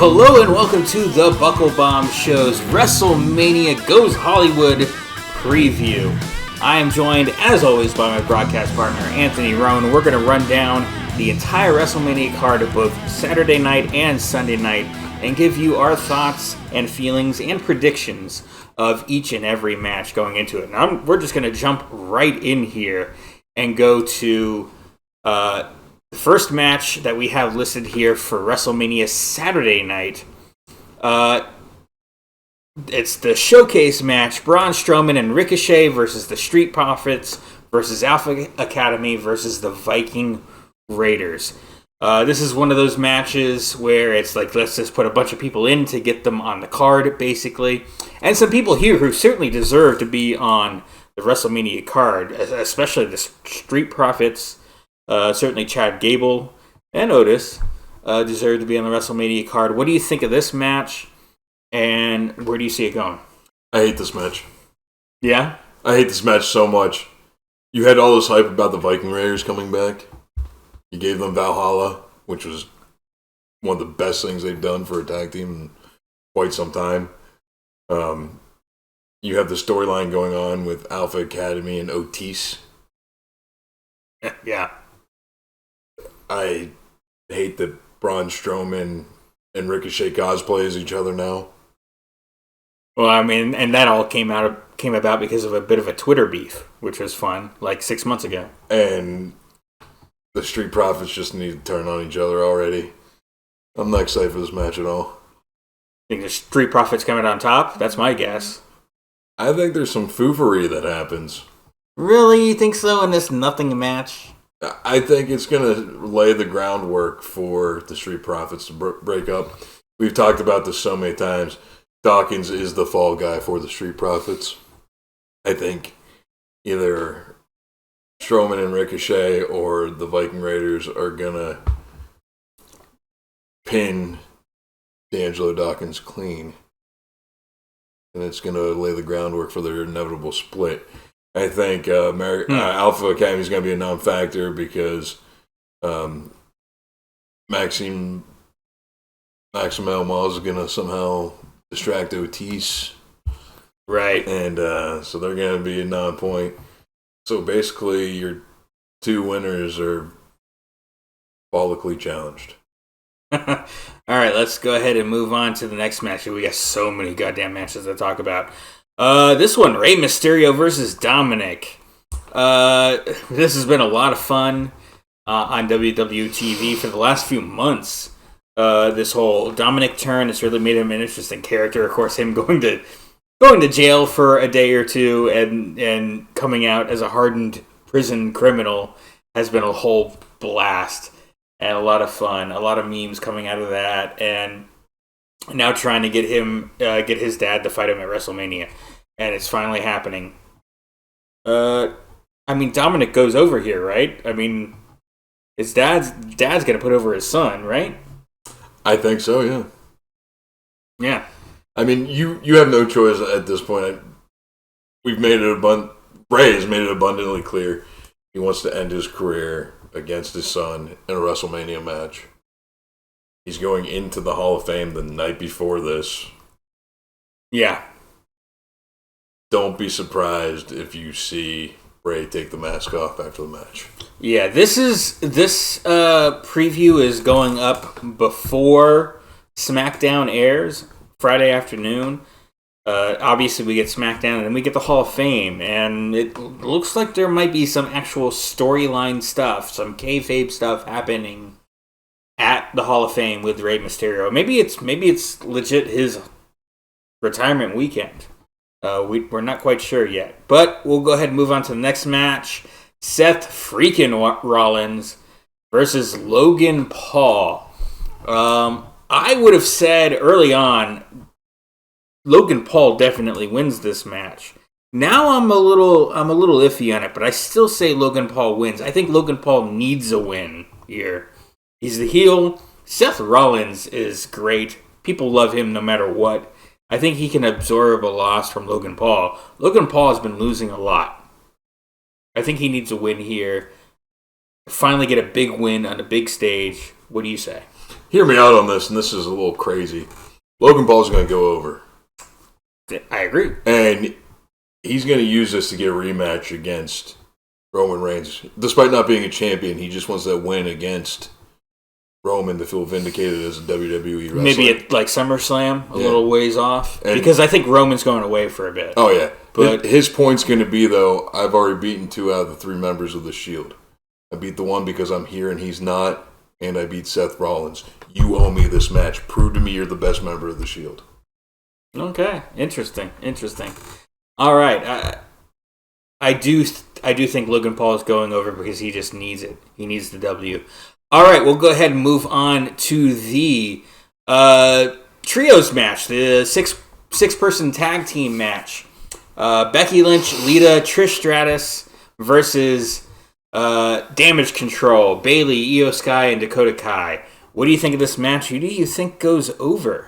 Hello and welcome to the Buckle Bomb Show's WrestleMania Goes Hollywood preview. I am joined, as always, by my broadcast partner, Anthony Roan. We're going to run down the entire WrestleMania card of both Saturday night and Sunday night and give you our thoughts and feelings and predictions of each and every match going into it. Now, we're just going to jump right in here and go to the first match that we have listed here for WrestleMania Saturday night. It's the showcase match, Braun Strowman and Ricochet versus the Street Profits versus Alpha Academy versus the Viking Raiders. This is one of those matches where it's like, let's just put a bunch of people in to get them on the card, basically. And some people here who certainly deserve to be on the WrestleMania card, especially the Street Profits. Certainly Chad Gable and Otis deserve to be on the WrestleMania card. What do you think of this match, and where do you see it going? I hate this match. Yeah? I hate this match so much. You had all this hype about the Viking Raiders coming back. You gave them Valhalla, which was one of the best things they've done for a tag team in quite some time. You have the storyline going on with Alpha Academy and Otis. Yeah. I hate that Braun Strowman and Ricochet cosplay as each other now. Well, I mean, and that all came about because of a bit of a Twitter beef, which was fun, like 6 months ago. And the Street Profits just need to turn on each other already. I'm not excited for this match at all. Think the Street Profits coming on top? That's my guess. I think there's some foofery that happens. Really? You think so in this nothing match? I think it's going to lay the groundwork for the Street Profits to break up. We've talked about this so many times. Dawkins is the fall guy for the Street Profits. I think either Strowman and Ricochet or the Viking Raiders are going to pin D'Angelo Dawkins clean. And it's going to lay the groundwork for their inevitable split. I think Alpha Academy is going to be a non-factor because Maxime Miles is going to somehow distract Otis. Right. And so they're going to be a non-point. So basically, your two winners are follically challenged. All right, let's go ahead and move on to the next match. We got so many goddamn matches to talk about. This one, Rey Mysterio versus Dominic. This has been a lot of fun on WWE TV for the last few months. This whole Dominic turn has really made him an interesting character. Of course, him going to jail for a day or two and coming out as a hardened prison criminal has been a whole blast and a lot of fun. A lot of memes coming out of that, and now trying to get his dad to fight him at WrestleMania. And it's finally happening. I mean, Dominic goes over here, right? I mean, his dad's going to put over his son, right? I think so, yeah. Yeah. I mean, you have no choice at this point. We've made it Ray has made it abundantly clear he wants to end his career against his son in a WrestleMania match. He's going into the Hall of Fame the night before this. Yeah. Don't be surprised if you see Ray take the mask off after the match. Yeah, this preview is going up before SmackDown airs Friday afternoon. Obviously, we get SmackDown and then we get the Hall of Fame, and it looks like there might be some actual storyline stuff, some kayfabe stuff happening at the Hall of Fame with Rey Mysterio. Maybe it's legit his retirement weekend. We're not quite sure yet. But we'll go ahead and move on to the next match. Seth freaking Rollins versus Logan Paul. I would have said early on, Logan Paul definitely wins this match. Now I'm a little iffy on it, but I still say Logan Paul wins. I think Logan Paul needs a win here. He's the heel. Seth Rollins is great. People love him no matter what. I think he can absorb a loss from Logan Paul. Logan Paul has been losing a lot. I think he needs a win here. Finally get a big win on a big stage. What do you say? hear me out on this, and this is a little crazy. Logan Paul's going to go over. I agree. And he's going to use this to get a rematch against Roman Reigns. Despite not being a champion, he just wants that win against Roman to feel vindicated as a WWE wrestler. Maybe at like SummerSlam, a little ways off. And because I think Roman's going away for a bit. Oh, yeah. But his point's going to be, though, I've already beaten 2 out of the 3 members of the Shield. I beat the one because I'm here and he's not, and I beat Seth Rollins. You owe me this match. Prove to me you're the best member of the Shield. Okay. Interesting. All right. I do think Logan Paul is going over because he just needs it. He needs the W. All right, we'll go ahead and move on to the trios match, the six-person tag team match. Becky Lynch, Lita, Trish Stratus versus Damage Control, Bayley, Io Sky, and Dakota Kai. What do you think of this match? Who do you think goes over?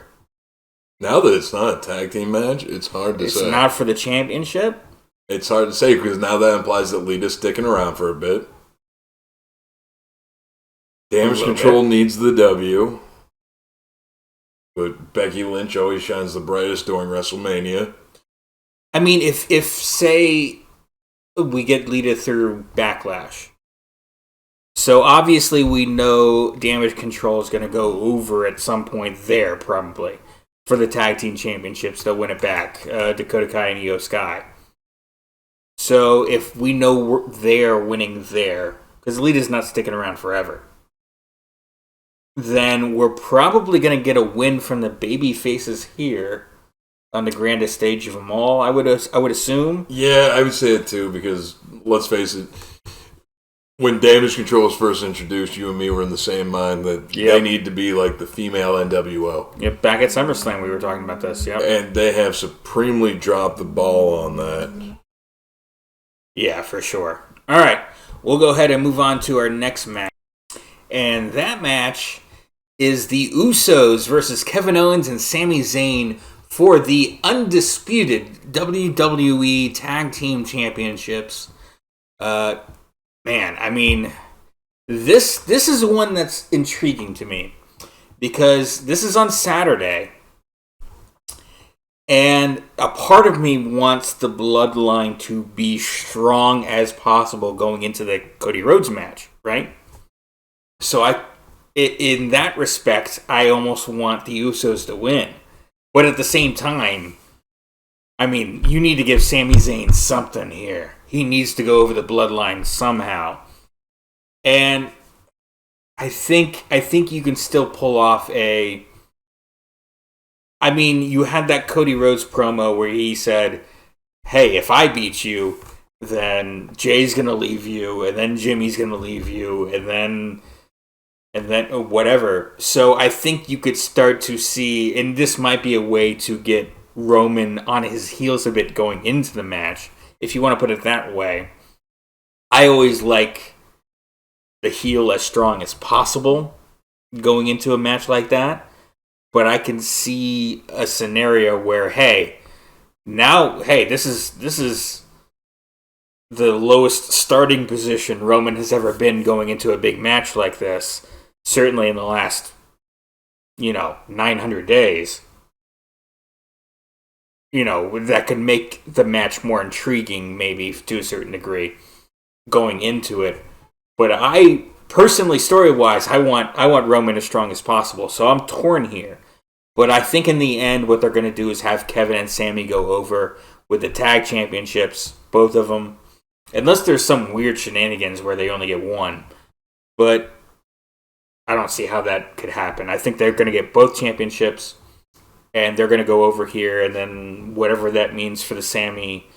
Now that it's not a tag team match, it's hard to say. It's not for the championship? It's hard to say because now that implies that Lita's sticking around for a bit. Damage Control needs the W. But Becky Lynch always shines the brightest during WrestleMania. I mean, if say we get Lita through Backlash. So obviously we know Damage Control is going to go over at some point there, probably. For the tag team championships, they'll win it back. Dakota Kai and Io Sky. So if we know they're winning there, because Lita's not sticking around forever, then we're probably going to get a win from the baby faces here on the grandest stage of them all, I would assume. Yeah, I would say it too, because let's face it, when Damage Control was first introduced, you and me were in the same mind that they need to be like the female NWO. Yep, back at SummerSlam we were talking about this, yep. And they have supremely dropped the ball on that. Yeah, for sure. All right, we'll go ahead and move on to our next match. And that match is the Usos versus Kevin Owens and Sami Zayn for the undisputed WWE Tag Team Championships. Man, I mean, this is one that's intriguing to me because this is on Saturday, and a part of me wants the bloodline to be strong as possible going into the Cody Rhodes match, right? So in that respect, I almost want the Usos to win. But at the same time, I mean, you need to give Sami Zayn something here. He needs to go over the bloodline somehow. And I think you can still pull off a... I mean, you had that Cody Rhodes promo where he said, hey, if I beat you, then Jay's going to leave you, and then Jimmy's going to leave you, and then whatever. So I think you could start to see, and this might be a way to get Roman on his heels a bit going into the match, if you want to put it that way. I always like the heel as strong as possible going into a match like that, but I can see a scenario where, this is the lowest starting position Roman has ever been going into a big match like this. Certainly in the last, 900 days. That could make the match more intriguing, maybe, to a certain degree, going into it. But I, personally, story-wise, I want Roman as strong as possible. So I'm torn here. But I think in the end, what they're going to do is have Kevin and Sami go over with the tag championships, both of them. Unless there's some weird shenanigans where they only get one. But I don't see how that could happen. I think they're going to get both championships, and they're going to go over here, and then whatever that means for the Sami,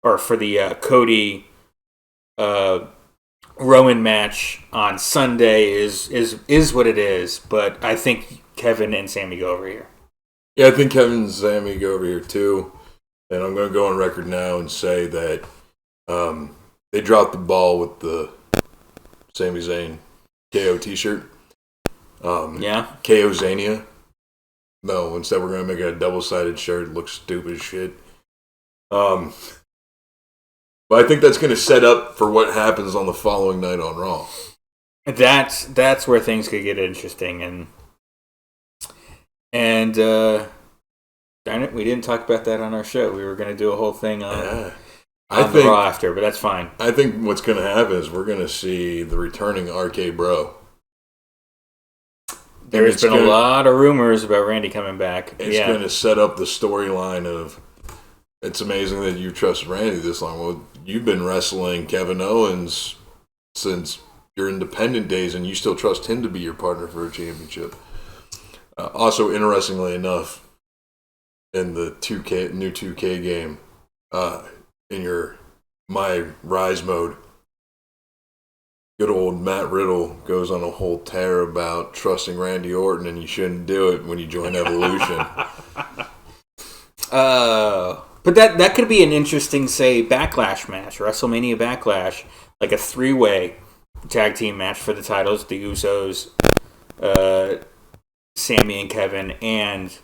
or for the Cody Roman match on Sunday is what it is. But I think Kevin and Sami go over here. Yeah, I think Kevin and Sami go over here too. And I'm going to go on record now and say that they dropped the ball with the Sami Zayn KO t-shirt. KO Zania. No, instead we're going to make it a double-sided shirt. It looks stupid as shit. But I think that's going to set up for what happens on the following night on Raw. That's where things could get interesting. And And darn it, we didn't talk about that on our show. We were going to do a whole thing on the Raw after, but that's fine. I think what's going to happen is we're going to see the returning RK Bro. There's been a lot of rumors about Randy coming back. It's going to set up the storyline of, it's amazing that you trust Randy this long. Well, you've been wrestling Kevin Owens since your independent days, and you still trust him to be your partner for a championship. Also, interestingly enough, in the new 2K game, in your My Rise mode, good old Matt Riddle goes on a whole tear about trusting Randy Orton, and you shouldn't do it when you join Evolution. But that could be an interesting, say, Backlash match, WrestleMania Backlash, like a 3-way tag team match for the titles, the Usos, Sammy and Kevin, and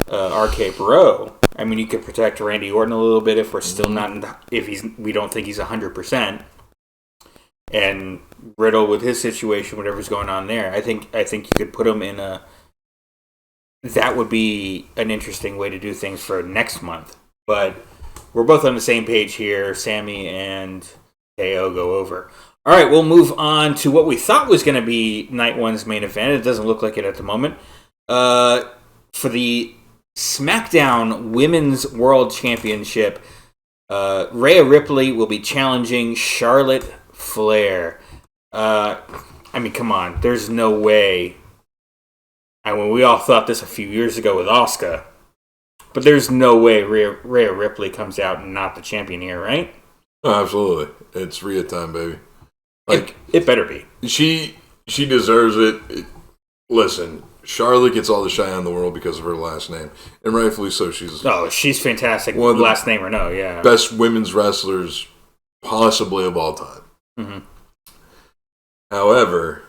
RK Bro. I mean, you could protect Randy Orton a little bit if we're still not, we don't think he's 100%. And Riddle with his situation, whatever's going on there, I think you could put him in that would be an interesting way to do things for next month. But we're both on the same page here. Sammy and KO go over. All right, we'll move on to what we thought was going to be Night 1's main event. It doesn't look like it at the moment. For the SmackDown Women's World Championship, Rhea Ripley will be challenging Charlotte Flair. I mean, come on. There's no way. I mean, we all thought this a few years ago with Asuka. But there's no way Rhea Ripley comes out and not the champion here, right? Oh, absolutely. It's Rhea time, baby. Like it better be. She deserves it. Listen, Charlotte gets all the shine in the world because of her last name. And rightfully so. She's fantastic. One of the last name or no, yeah. Best women's wrestlers possibly of all time. Mm-hmm. However,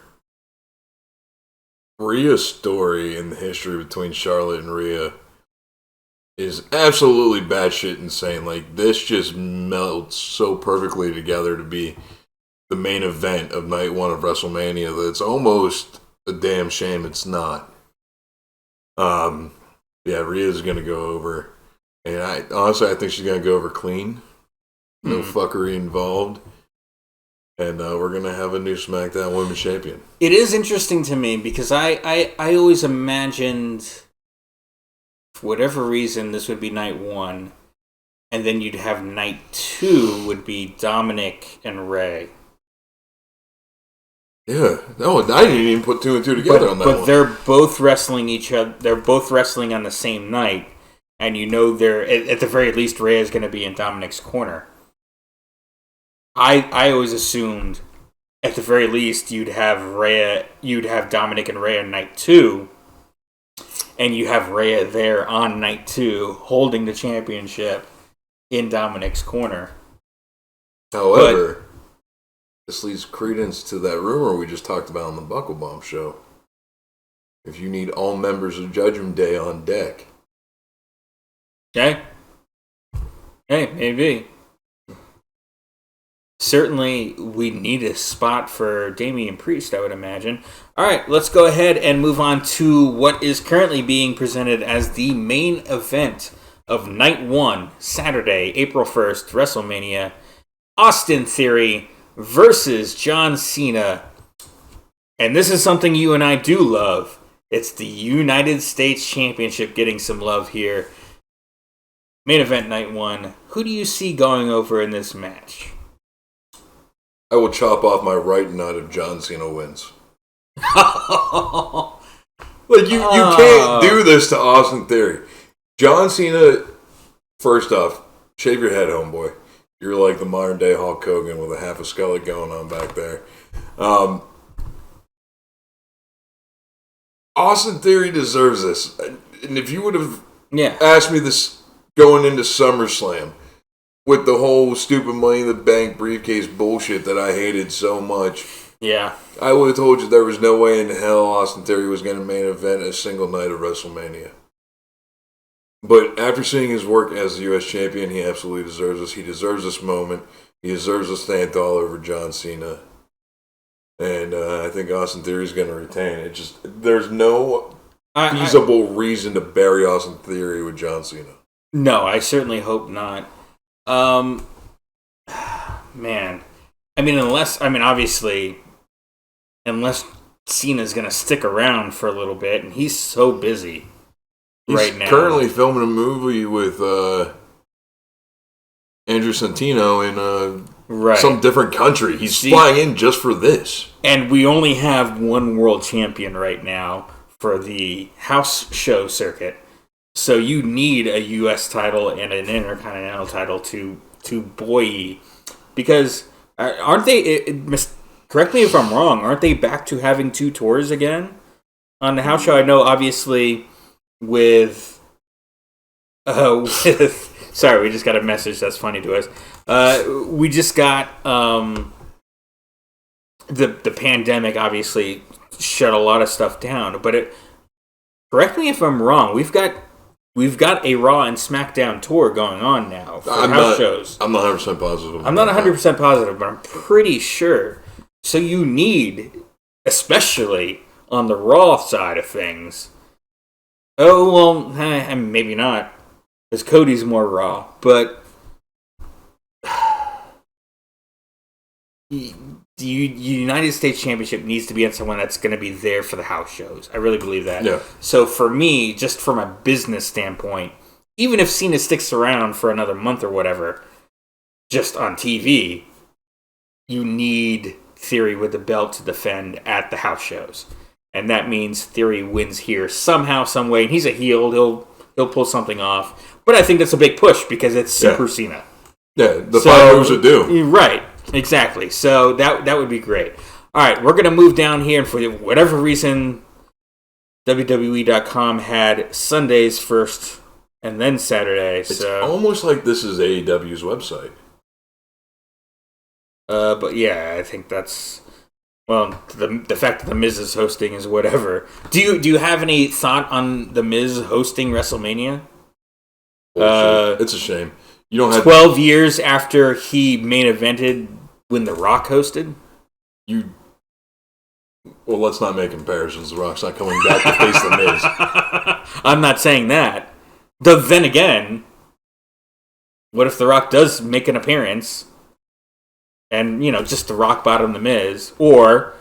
Rhea's story in the history between Charlotte and Rhea is absolutely batshit insane. Like, this just melts so perfectly together to be the main event of Night 1 of WrestleMania that it's almost a damn shame it's not. Yeah, Rhea's going to go over. And I think she's going to go over clean. No fuckery involved. And we're going to have a new SmackDown Women's Champion. It is interesting to me because I always imagined, for whatever reason, this would be Night 1. And then you'd have Night 2 would be Dominic and Rey. Yeah. No, I didn't even put 2 and 2 together on that one. But they're both wrestling each other. They're both wrestling on the same night. And you know they're, at the very least, Rhea is going to be in Dominic's corner. I always assumed, at the very least, you'd have Dominic and Rhea in Night 2, and you have Rhea there on Night 2, holding the championship in Dominic's corner. However, this leaves credence to that rumor we just talked about on the Buckle Bomb show. If you need all members of Judgment Day on deck. Okay. Hey, maybe. Certainly, we need a spot for Damian Priest, I would imagine. All right, let's go ahead and move on to what is currently being presented as the main event of Night 1, Saturday, April 1st, WrestleMania. Austin Theory versus John Cena. And this is something you and I do love. It's the United States Championship getting some love here. Main event Night 1. Who do you see going over in this match? I will chop off my right nut if John Cena wins. Like, you can't do this to Austin Theory. John Cena, first off, shave your head, homeboy. You're like the modern day Hulk Hogan with a half a skullet going on back there. Austin Theory deserves this. And if you would have asked me this going into SummerSlam, with the whole stupid Money in the Bank briefcase bullshit that I hated so much, I would have told you there was no way in hell Austin Theory was going to main event a single night of WrestleMania. But after seeing his work as the U.S. Champion, he absolutely deserves this. He deserves this moment. He deserves to stand tall over John Cena. And I think Austin Theory is going to retain. There's no feasible reason to bury Austin Theory with John Cena. No, I certainly hope not. Man. Obviously, unless Cena's going to stick around for a little bit, and he's so busy right now. He's currently filming a movie with Andrew Santino in some different country. He's flying in just for this. And we only have one world champion right now for the house show circuit. So you need a U.S. title and an Intercontinental title to buoy. Because aren't they... Correct me if I'm wrong. Aren't they back to having 2 tours again on the house show? I know, obviously, with sorry, we just got a message that's funny to us. We just got the pandemic. Obviously, shut a lot of stuff down. But correct me if I'm wrong. We've got a Raw and SmackDown tour going on now for house shows. I'm not 100% positive. I'm not 100% positive, but I'm pretty sure. So you need, especially on the Raw side of things. Oh, well, maybe not, because Cody's more Raw. But the United States Championship needs to be on someone that's going to be there for the house shows. I really believe that. Yeah. So for me, just from a business standpoint, even if Cena sticks around for another month or whatever, just on TV, you need Theory with the belt to defend at the house shows. And that means Theory wins here somehow, some way. And he's a heel. He'll pull something off. But I think that's a big push because it's Super Cena. Yeah, the 5 moves would do. Right, exactly. So that would be great. All right, we're going to move down here. And for whatever reason, WWE.com had Sundays first and then Saturday. It's almost like this is AEW's website. But yeah, I think that's... Well, the fact that The Miz is hosting is whatever. Do you have any thought on The Miz hosting WrestleMania? It's a shame. You don't have 12 years after he main evented when The Rock hosted? Well, let's not make comparisons. The Rock's not coming back to face The Miz. I'm not saying that. Then again, what if The Rock does make an appearance... And, just the rock bottom The Miz. Or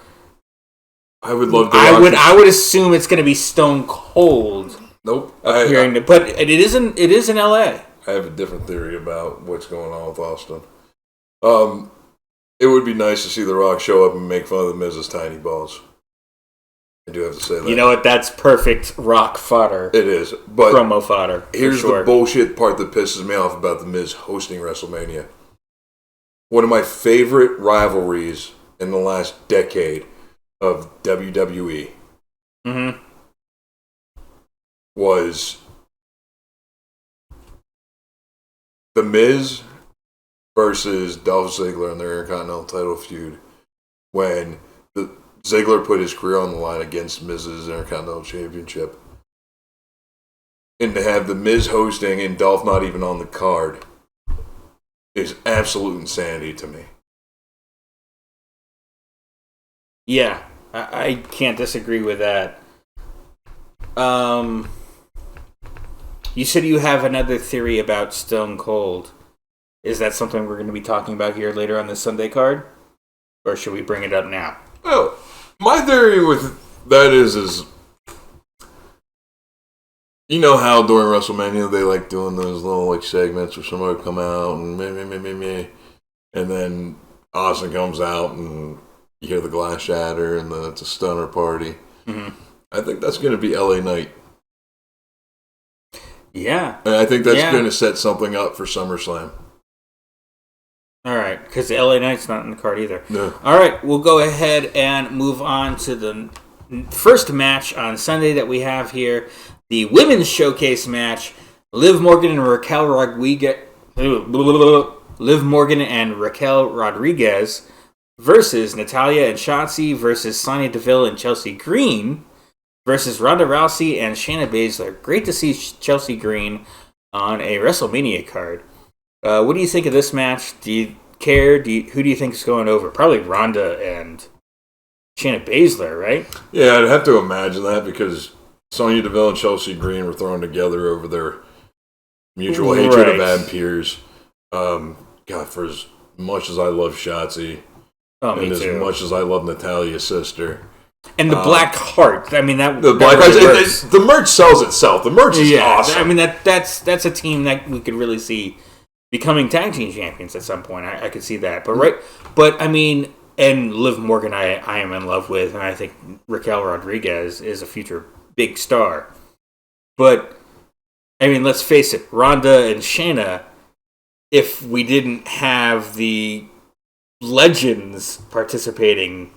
I would love to I would assume it's going to be Stone Cold. Nope. But it is in LA. I have a different theory about what's going on with Austin. It would be nice to see The Rock show up and make fun of The Miz's tiny balls. I do have to say that. You know what? That's perfect Rock fodder. It is. But promo fodder. Here's the bullshit part that pisses me off about The Miz hosting WrestleMania. One of my favorite rivalries in the last decade of WWE was The Miz versus Dolph Ziggler in their Intercontinental title feud when Ziggler put his career on the line against Miz's Intercontinental Championship. And to have The Miz hosting and Dolph not even on the card is absolute insanity to me. Yeah, I can't disagree with that. You said you have another theory about Stone Cold. Is that something we're going to be talking about here later on the Sunday card? Or should we bring it up now? Well, my theory with that is you know how during WrestleMania they like doing those little segments where somebody would come out and me, and then Austin comes out and you hear the glass shatter and then it's a stunner party. Mm-hmm. I think that's going to be LA Knight. Yeah. And I think that's going to set something up for SummerSlam. All right, because LA Knight's not in the card either. No. All right, we'll go ahead and move on to the first match on Sunday that we have here. The Women's Showcase match. Liv Morgan and Raquel Rodriguez versus Natalya and Shotzi versus Sonya Deville and Chelsea Green versus Ronda Rousey and Shayna Baszler. Great to see Chelsea Green on a WrestleMania card. What do you think of this match? Do you care? Who do you think is going over? Probably Ronda and Shayna Baszler, right? Yeah, I'd have to imagine that because Sonya Deville and Chelsea Green were thrown together over their mutual hatred of Adam Pearce. God, for as much as I love Shotzi, and as much as I love Natalia's sister. And the Black Heart. I mean, the Black Heart. The merch sells itself. The merch is awesome. I mean, that's a team that we could really see becoming tag team champions at some point. I could see that. But I mean, and Liv Morgan, I am in love with, and I think Raquel Rodriguez is a future big star. But I mean, let's face it, Ronda and Shayna. If we didn't have the legends participating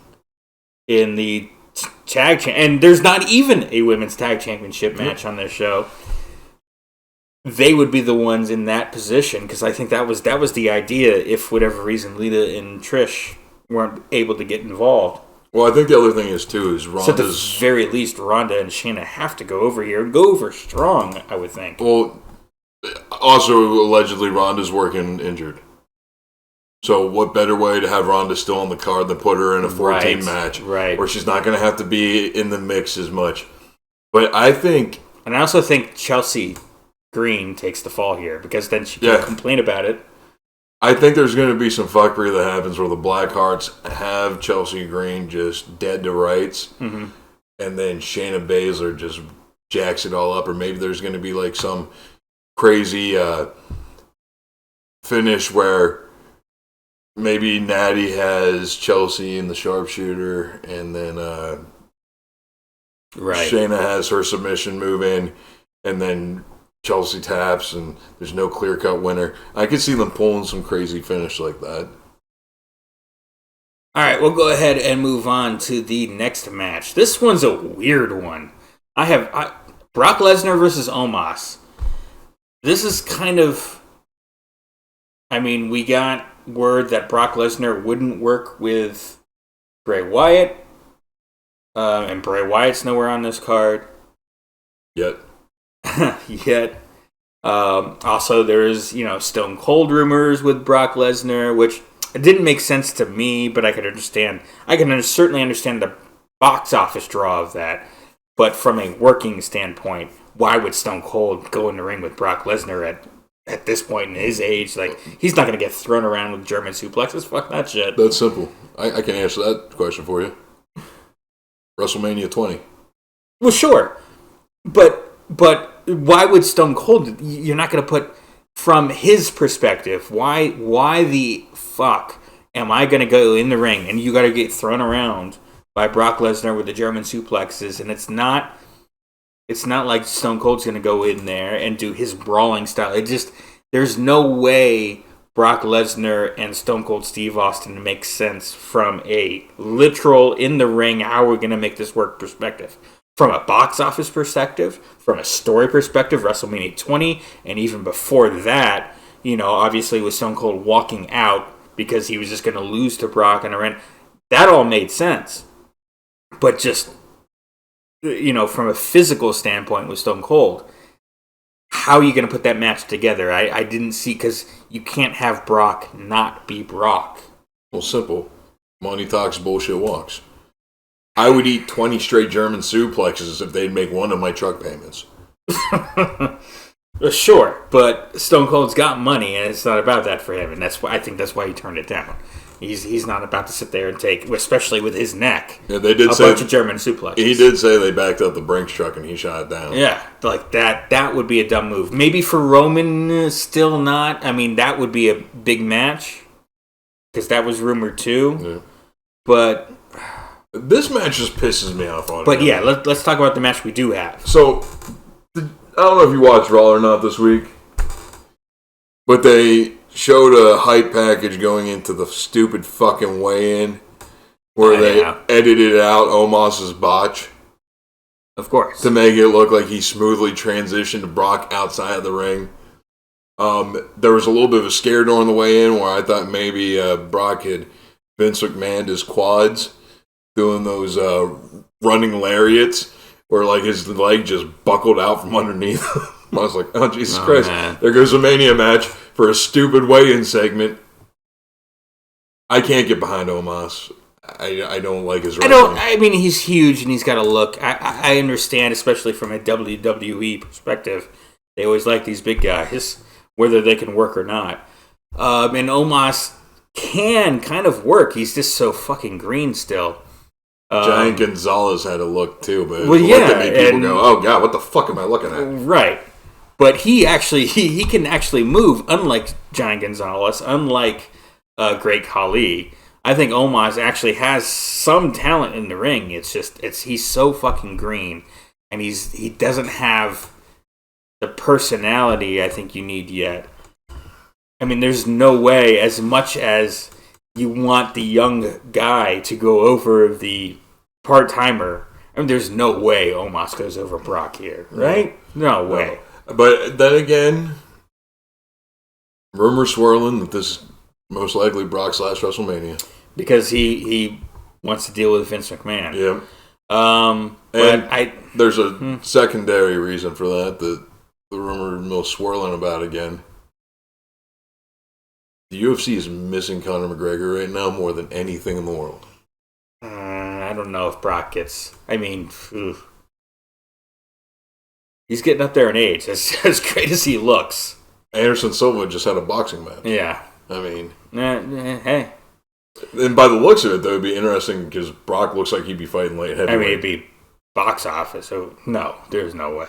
in the and there's not even a women's tag championship match on this show, they would be the ones in that position, because I think that was the idea. If for whatever reason Lita and Trish weren't able to get involved. Well, I think the other thing is Ronda's... So at the very least, Ronda and Shayna have to go over here and go over strong, I would think. Well, also allegedly Ronda's working injured. So what better way to have Ronda still on the card than put her in a 14 match where she's not going to have to be in the mix as much. But I think... And I also think Chelsea Green takes the fall here, because then she can complain about it. I think there's going to be some fuckery that happens where the Blackhearts have Chelsea Green just dead to rights, and then Shayna Baszler just jacks it all up, or maybe there's going to be like some crazy finish where maybe Natty has Chelsea in the sharpshooter, and then Shayna has her submission move in, and then Chelsea taps, and there's no clear-cut winner. I could see them pulling some crazy finish like that. All right, we'll go ahead and move on to the next match. This one's a weird one. Brock Lesnar versus Omos. This is kind of... I mean, we got word that Brock Lesnar wouldn't work with Bray Wyatt, and Bray Wyatt's nowhere on this card. Yet. Also, there's, Stone Cold rumors with Brock Lesnar, which it didn't make sense to me, but I could understand. I can certainly understand the box office draw of that. But from a working standpoint, why would Stone Cold go in the ring with Brock Lesnar at this point in his age? Like, he's not going to get thrown around with German suplexes. Fuck that shit. That's simple. I can answer that question for you. WrestleMania 20. Well, sure. But why would Stone Cold... You're not going to put... From his perspective, why the fuck am I going to go in the ring and you got to get thrown around by Brock Lesnar with the German suplexes, and it's not like Stone Cold's going to go in there and do his brawling style. There's no way Brock Lesnar and Stone Cold Steve Austin makes sense from a literal in the ring, how we're going to make this work perspective. From a box office perspective, from a story perspective, WrestleMania 20, and even before that, obviously with Stone Cold walking out because he was just going to lose to Brock in a ring, that all made sense. But just, from a physical standpoint with Stone Cold, how are you going to put that match together? I didn't see, because you can't have Brock not be Brock. Well, simple. Money talks, bullshit walks. I would eat 20 straight German suplexes if they'd make one of my truck payments. Sure, but Stone Cold's got money, and it's not about that for him, and I think that's why he turned it down. He's not about to sit there and take, especially with his neck, yeah, they did a bunch of German suplexes. He did say they backed up the Brinks truck and he shot it down. Yeah, like that would be a dumb move. Maybe for Roman, still not. I mean, that would be a big match, because that was rumored too. Yeah. But... This match just pisses me off on it. But yeah, let's talk about the match we do have. So, I don't know if you watched Raw or not this week, but they showed a hype package going into the stupid fucking weigh-in where they edited out Omos's botch. Of course. To make it look like he smoothly transitioned to Brock outside of the ring. There was a little bit of a scare during the weigh-in where I thought maybe Brock had Vince McMahon his quads, doing those running lariats where like his leg just buckled out from underneath. I was like, oh, Jesus Christ. Man. There goes a Mania match for a stupid weigh-in segment. I can't get behind Omos. I don't like his I wrestling. I mean, he's huge and he's got a look. I understand, especially from a WWE perspective. They always like these big guys, whether they can work or not. And Omos can kind of work. He's just so fucking green still. Giant Gonzalez had a look too, but well, look at me, people go, "Oh God, what the fuck am I looking at?" Right, but he can actually move, unlike Giant Gonzalez, unlike Great Khali. I think Omos actually has some talent in the ring. It's just he's so fucking green, and he doesn't have the personality I think you need yet. I mean, there's no way, as much as you want the young guy to go over the part-timer, I mean, there's no way Omos goes over Brock here, right? No way. But then again, rumors swirling that this is most likely Brock's last WrestleMania. Because he wants to deal with Vince McMahon. Yeah. But there's a secondary reason for that the rumor mill swirling about again. The UFC is missing Conor McGregor right now more than anything in the world. I don't know if Brock gets... I mean, he's getting up there in age. As great as he looks. Anderson Silva just had a boxing match. Yeah. I mean... hey. And by the looks of it, though, it'd be interesting because Brock looks like he'd be fighting light heavyweight. I mean, it'd be box office, so no, there's no way.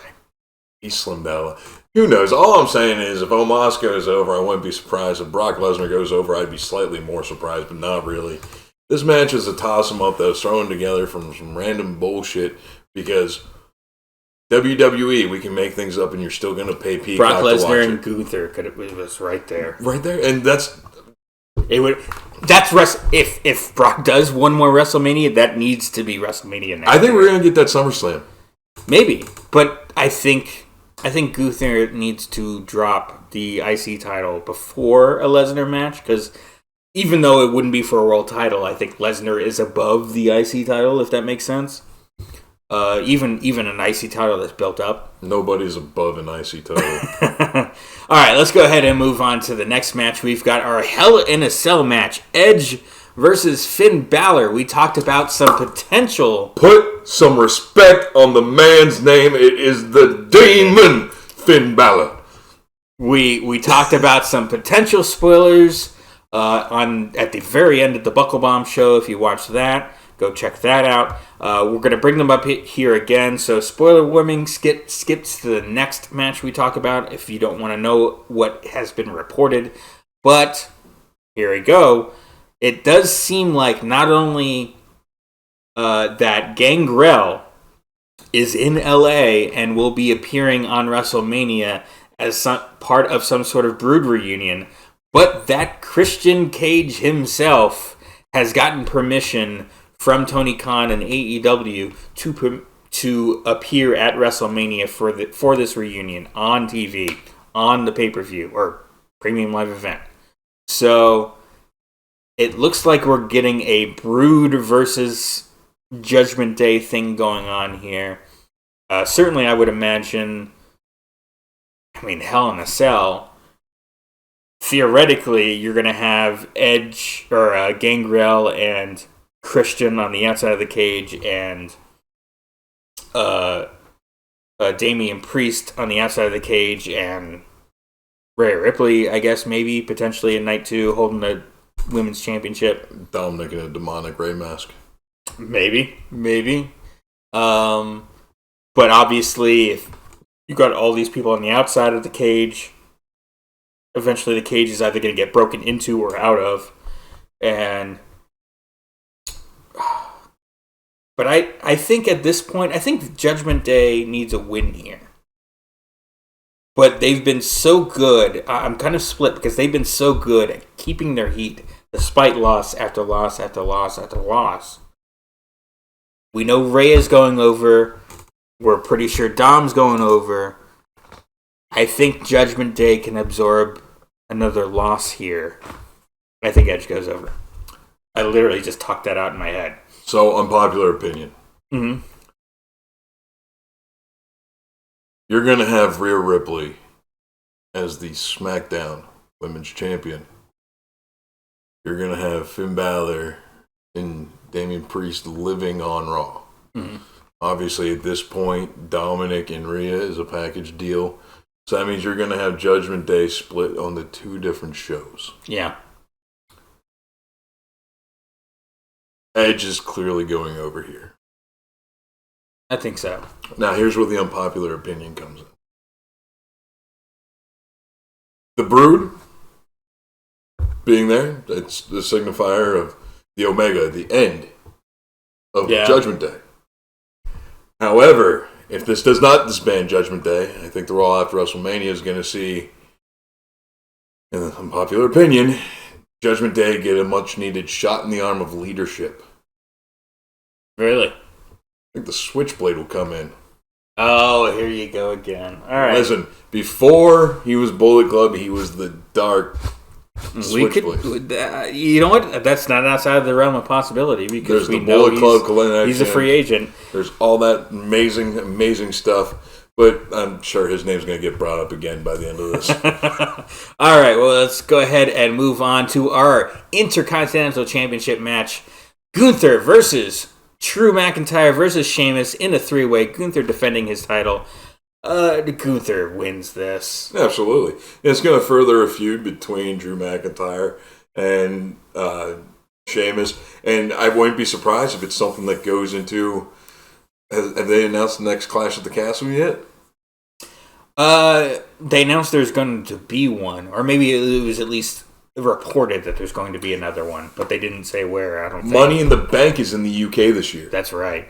He slimmed out. Who knows? All I'm saying is if Omos goes over, I wouldn't be surprised. If Brock Lesnar goes over, I'd be slightly more surprised, but not really. This match is a toss-em-up that was thrown together from some random bullshit because WWE, we can make things up and you're still going to pay Peacock Brock Lesnar to watch and it. Gunther it was right there. Right there? And that's... It would. If Brock does one more WrestleMania, that needs to be WrestleMania next. I think we're going to get that SummerSlam. Maybe, but I think Gunther needs to drop the IC title before a Lesnar match because even though it wouldn't be for a world title, I think Lesnar is above the IC title, if that makes sense. Even an IC title that's built up. Nobody's above an IC title. All right, let's go ahead and move on to the next match. We've got our Hell in a Cell match. Edge versus Finn Balor. We talked about some potential... Put some respect on the man's name. It is the demon, Finn Balor. We talked about some potential spoilers at the very end of the Buckle Bomb show. If you watched that, go check that out. We're going to bring them up here again. So spoiler warning, skips to the next match we talk about if you don't want to know what has been reported. But here we go. It does seem like not only that Gangrel is in LA and will be appearing on WrestleMania as part of some sort of Brood reunion, but that Christian Cage himself has gotten permission from Tony Khan and AEW to appear at WrestleMania for this reunion on TV, on the pay-per-view or premium live event. So it looks like we're getting a Brood versus Judgment Day thing going on here. Certainly, I would imagine. I mean, Hell in a Cell. Theoretically, you're going to have Edge or Gangrel and Christian on the outside of the cage, and Damian Priest on the outside of the cage, and Rhea Ripley, I guess, maybe potentially in night 2, holding the women's championship. Dominic in a demonic Ray mask. Maybe. But obviously, if you got all these people on the outside of the cage, eventually the cage is either going to get broken into or out of. But I think at this point, I think Judgment Day needs a win here. But they've been so good. I'm kind of split because they've been so good at keeping their heat despite loss after loss after loss after loss. We know Rey is going over. We're pretty sure Dom's going over. I think Judgment Day can absorb another loss here. I think Edge goes over. I literally just talked that out in my head. So, unpopular opinion. Mm-hmm. You're going to have Rhea Ripley as the SmackDown Women's Champion. You're going to have Finn Balor in Damian Priest living on Raw. Mm-hmm. Obviously, at this point, Dominic and Rhea is a package deal. So that means you're going to have Judgment Day split on the 2 different shows. Yeah. Edge is clearly going over here. I think so. Now, here's where the unpopular opinion comes in. The Brood being there, it's the signifier of the Omega, the end of Judgment Day. However, if this does not disband Judgment Day, I think the Raw after WrestleMania is going to see, in the unpopular opinion, Judgment Day get a much-needed shot in the arm of leadership. Really? I think the Switchblade will come in. Oh, here you go again. All right. Listen, before he was Bullet Club, he was the dark Switchblade. You know what? That's not outside of the realm of possibility because there's the Bullet Club. He's a free agent. There's all that amazing, amazing stuff. But I'm sure his name's going to get brought up again by the end of this. All right, well, let's go ahead and move on to our Intercontinental Championship match. Gunther versus Drew McIntyre versus Sheamus in a 3-way. Gunther defending his title. Gunther wins this. Absolutely. It's going to further a feud between Drew McIntyre and Sheamus. And I wouldn't be surprised if it's something that goes into... Have they announced the next Clash at the Castle yet? They announced there's going to be one. Or maybe it was at least reported that there's going to be another one. But they didn't say where, I don't think. Money in the Bank is in the UK this year. That's right.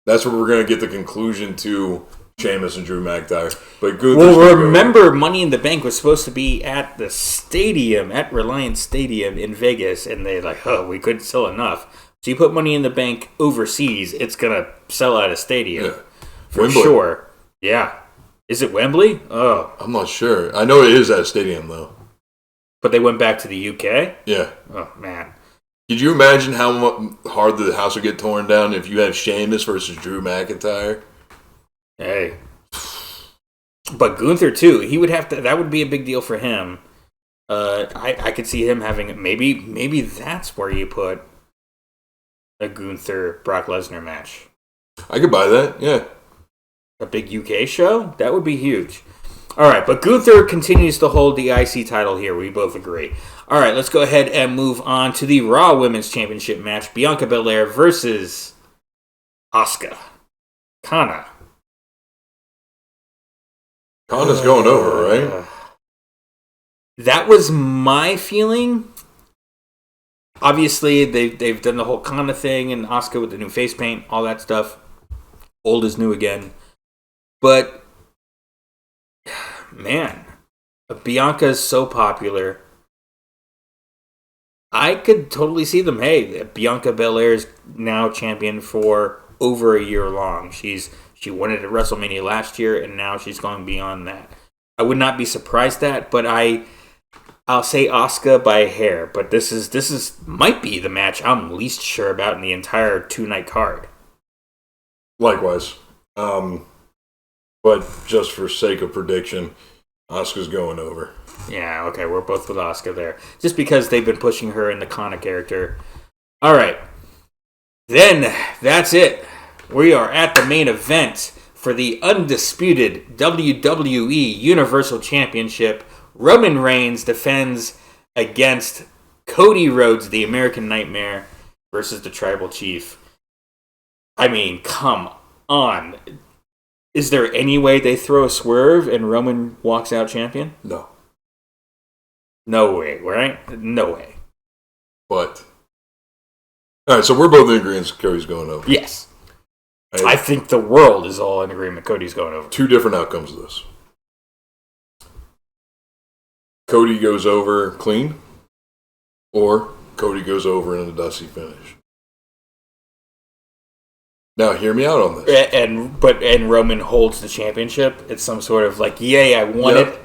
That's where we're going to get the conclusion to Sheamus and Drew McIntyre. But remember, Money in the Bank was supposed to be at the stadium, at Reliance Stadium in Vegas. And they're like, we couldn't sell enough. So you put Money in the Bank overseas, it's going to sell out a stadium. Yeah. For Wembley. Sure. Yeah. Is it Wembley? Oh. I'm not sure. I know it is at a stadium, though. But they went back to the UK? Yeah. Oh, man. Could you imagine how hard the house would get torn down if you had Sheamus versus Drew McIntyre? Hey. But Gunther, too. He would have to... That would be a big deal for him. I could see him having... Maybe that's where you put... a Gunther Brock Lesnar match. I could buy that, yeah. A big UK show? That would be huge. All right, but Gunther continues to hold the IC title here. We both agree. All right, let's go ahead and move on to the Raw Women's Championship match. Bianca Belair versus Asuka. Kana. Kana's going over, right? That was my feeling. Obviously, they've done the whole Kana thing and Asuka with the new face paint, all that stuff. Old is new again. But, man, Bianca is so popular. I could totally see them. Hey, Bianca Belair is now champion for over a year long. She won it at WrestleMania last year, and now she's going beyond that. I would not be surprised at, but I'll say Asuka by a hair, but this is might be the match I'm least sure about in the entire 2-night card. Likewise. But just for sake of prediction, Asuka's going over. Yeah, okay, we're both with Asuka there. Just because they've been pushing her in the Kana character. All right. Then, that's it. We are at the main event for the undisputed WWE Universal Championship. Roman Reigns defends against Cody Rhodes, the American Nightmare, versus the Tribal Chief. I mean, come on. Is there any way they throw a swerve and Roman walks out champion? No. No way, right? No way. But, all right, so we're both in agreement Cody's going over. Yes. I think the world is all in agreement Cody's going over. 2 different outcomes of this. Cody goes over clean, or Cody goes over in a dusty finish. Now, hear me out on this. And Roman holds the championship. It's some sort of like, yay, I won it.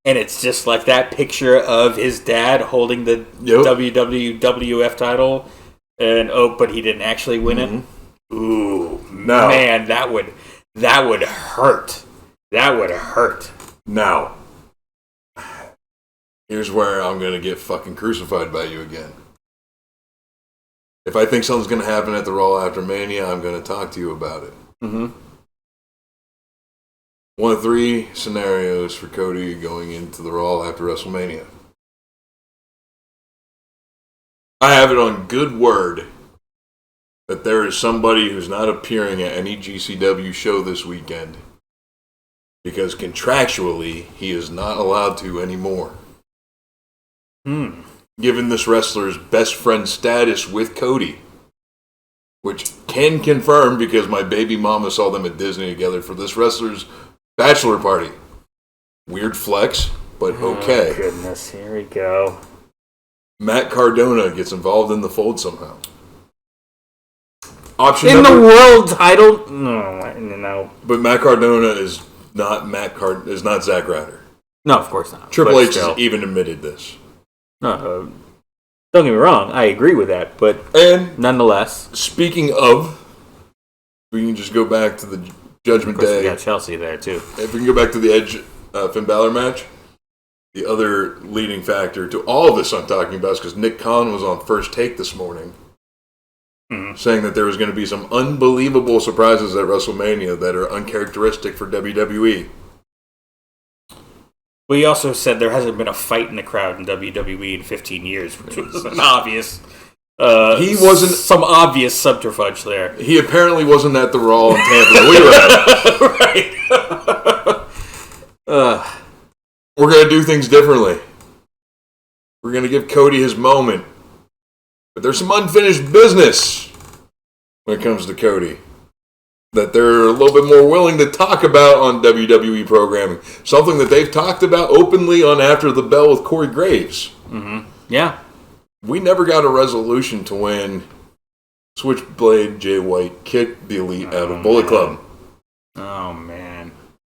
And it's just like that picture of his dad holding the WWF title. And but he didn't actually win it. Ooh, no. Man, that would hurt. That would hurt. Now, here's where I'm going to get fucking crucified by you again. If I think something's going to happen at the Raw after Mania, I'm going to talk to you about it. Mm-hmm. One of 3 scenarios for Cody going into the Raw after WrestleMania. I have it on good word that there is somebody who's not appearing at any GCW show this weekend because contractually he is not allowed to anymore. Given this wrestler's best friend status with Cody, which can confirm because my baby mama saw them at Disney together for this wrestler's bachelor party. Weird flex, but okay. Oh, goodness, here we go. Matt Cardona gets involved in the fold somehow. Option in number, the world title? No. But Matt Cardona is not is not Zack Ryder. No, of course not. Triple H has even admitted this. Don't get me wrong, I agree with that, but nonetheless. Speaking of, we can just go back to the Judgment Day. We got Chelsea there too. If we can go back to the Edge Finn Balor match, the other leading factor to all of this I'm talking about is because Nick Khan was on First Take this morning, saying that there was going to be some unbelievable surprises at WrestleMania that are uncharacteristic for WWE. Well, he also said there hasn't been a fight in the crowd in WWE in 15 years, which was an obvious. He wasn't some obvious subterfuge there. He apparently wasn't at the Raw in Tampa that we were at. Right. We're going to do things differently. We're going to give Cody his moment. But there's some unfinished business when it comes to Cody that they're a little bit more willing to talk about on WWE programming. Something that they've talked about openly on After the Bell with Corey Graves. Mm-hmm. Yeah. We never got a resolution to when Switchblade Jay White kicked the Elite out of Bullet Club. Oh, man.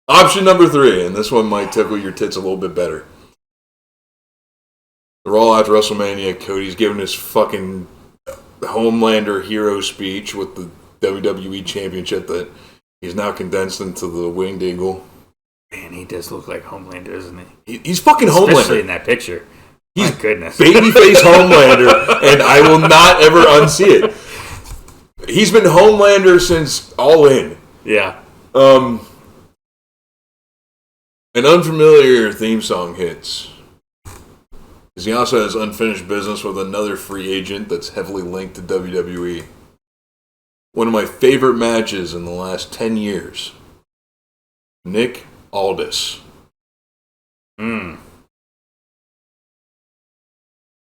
Option number 3, and this one might tickle your tits a little bit better. The Raw after WrestleMania, Cody's giving his fucking Homelander hero speech with the WWE Championship that he's now condensed into the Winged Eagle. Man, he does look like Homelander, doesn't he? He's fucking Homelander. Especially in that picture. He's my goodness. Babyface Homelander, and I will not ever unsee it. He's been Homelander since All In. Yeah. An unfamiliar theme song hits. Because he also has unfinished business with another free agent that's heavily linked to WWE. One of my favorite matches in the last 10 years. Nick Aldis.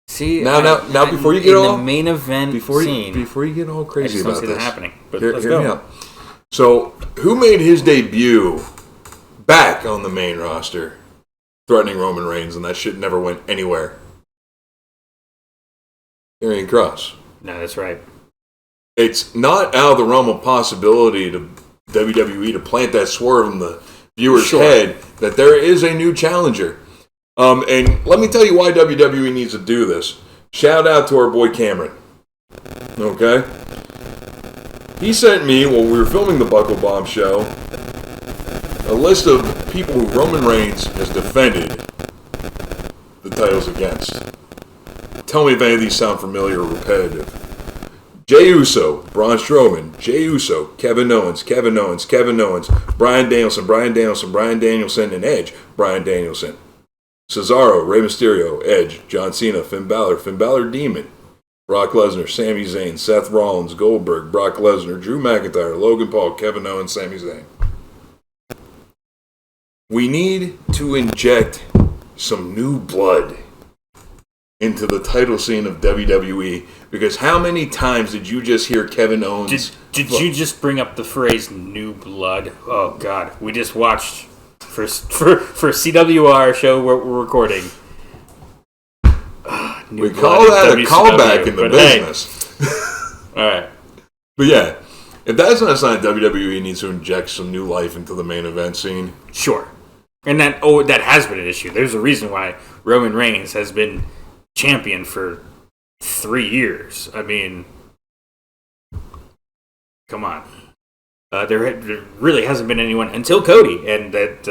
See, now, before you get all the main event before scene, you get all crazy I just about don't see this, that happening. But hear let's go. me out. So, who made his debut back on the main roster, threatening Roman Reigns, and that shit never went anywhere? Karrion Kross. No, that's right. It's not out of the realm of possibility to WWE to plant that swerve in the viewer's head that there is a new challenger. And let me tell you why WWE needs to do this. Shout out to our boy Cameron. Okay? He sent me, while we were filming the Buckle Bomb show, a list of people who Roman Reigns has defended the titles against. Tell me if any of these sound familiar or repetitive. Jey Uso, Braun Strowman, Jey Uso, Kevin Owens, Bryan Danielson, and Edge, Bryan Danielson. Cesaro, Rey Mysterio, Edge, John Cena, Finn Balor Demon, Brock Lesnar, Sami Zayn, Seth Rollins, Goldberg, Brock Lesnar, Drew McIntyre, Logan Paul, Kevin Owens, Sami Zayn. We need to inject some new blood into the title scene of WWE, because how many times did you just hear Kevin Owens? Did you just bring up the phrase "new blood"? Oh God, we just watched for CWR show we're recording. We call that a callback in the business. Hey. All right, but yeah, if that's not a sign, WWE needs to inject some new life into the main event scene. Sure, and that has been an issue. There's a reason why Roman Reigns has been champion for 3 years. I mean, come on. There really hasn't been anyone until Cody, and that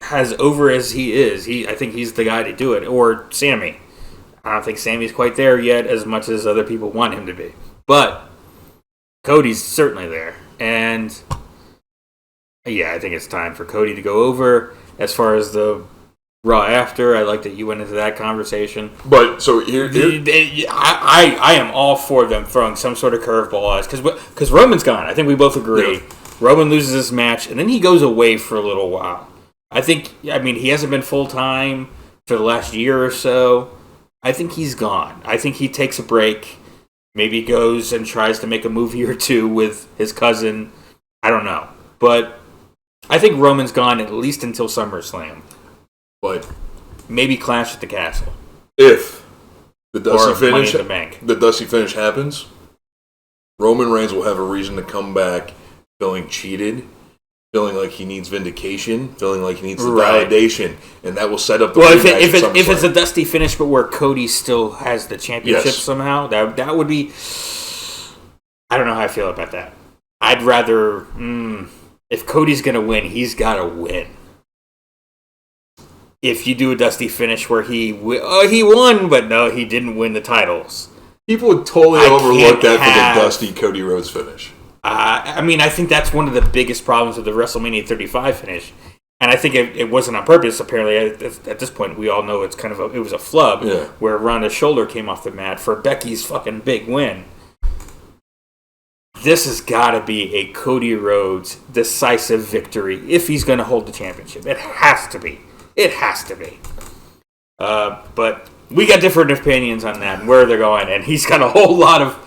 as over as he is, I think he's the guy to do it. Or Sammy. I don't think Sammy's quite there yet as much as other people want him to be. But Cody's certainly there. And yeah, I think it's time for Cody to go over. As far as the Raw after, I like that you went into that conversation. But so here I am all for them throwing some sort of curveball because Roman's gone. I think we both agree. Yeah. Roman loses this match, and then he goes away for a little while. I mean, he hasn't been full-time for the last year or so. I think he's gone. I think he takes a break. Maybe goes and tries to make a movie or two with his cousin. I don't know. But I think Roman's gone at least until SummerSlam. But maybe Clash at the Castle. If the Dusty finish happens, Roman Reigns will have a reason to come back feeling cheated, feeling like he needs vindication, feeling like he needs the validation, and that will set up the if it's a Dusty finish, but where Cody still has the championship somehow, that would be. I don't know how I feel about that. I'd rather if Cody's going to win, he's got to win. If you do a Dusty finish where he won, but no, he didn't win the titles. People would totally overlook that for the Dusty Cody Rhodes finish. I mean, I think that's one of the biggest problems with the WrestleMania 35 finish. And I think it wasn't on purpose, apparently. At this point, we all know it was a flub where Ronda's shoulder came off the mat for Becky's fucking big win. This has got to be a Cody Rhodes decisive victory if he's going to hold the championship. It has to be. It has to be. But we got different opinions on that and where they're going. And he's got a whole lot of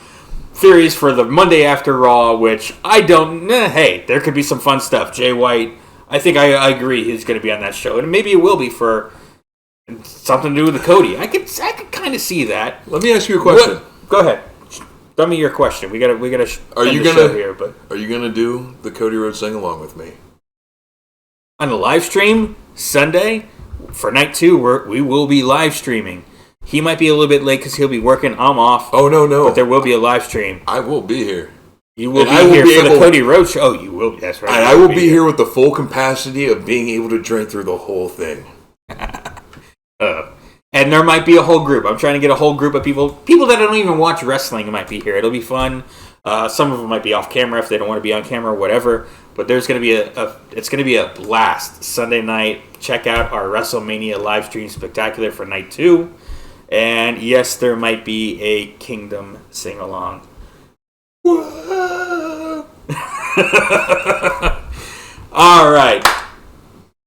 theories for the Monday after Raw, which I don't... hey, there could be some fun stuff. Jay White, I think I agree he's going to be on that show. And maybe it will be for something to do with the Cody. I could kind of see that. Let me ask you a question. Go ahead. Tell me your question. We got to show here. But are you going to do the Cody Rhodes sing along with me? On the live stream Sunday for night 2, we will be live streaming. He might be a little bit late because he'll be working. I'm off. Oh no! But there will be a live stream. I will be here. You will be here for the Cody Rhodes show. Oh, you will. That's right. And I will be here with the full capacity of being able to drink through the whole thing. And there might be a whole group. I'm trying to get a whole group of people that don't even watch wrestling might be here. It'll be fun. Some of them might be off camera if they don't want to be on camera or whatever. But there's going to be it's going to be a blast Sunday night. Check out our WrestleMania live stream spectacular for night 2. And yes, there might be a Kingdom sing along. All right.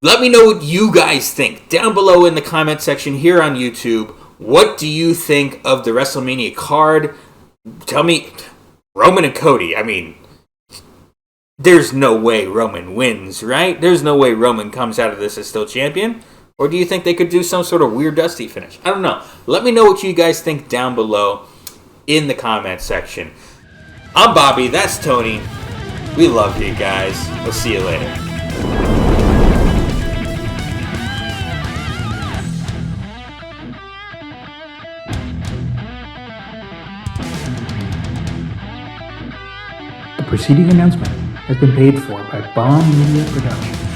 Let me know what you guys think down below in the comment section here on YouTube. What do you think of the WrestleMania card? Tell me, Roman and Cody. I mean, there's no way Roman wins, right? There's no way Roman comes out of this as still champion. Or do you think they could do some sort of weird Dusty finish? I don't know. Let me know what you guys think down below in the comment section. I'm Bobby. That's Tony. We love you guys. We'll see you later. The preceding announcement has been paid for by Bomb Media Production.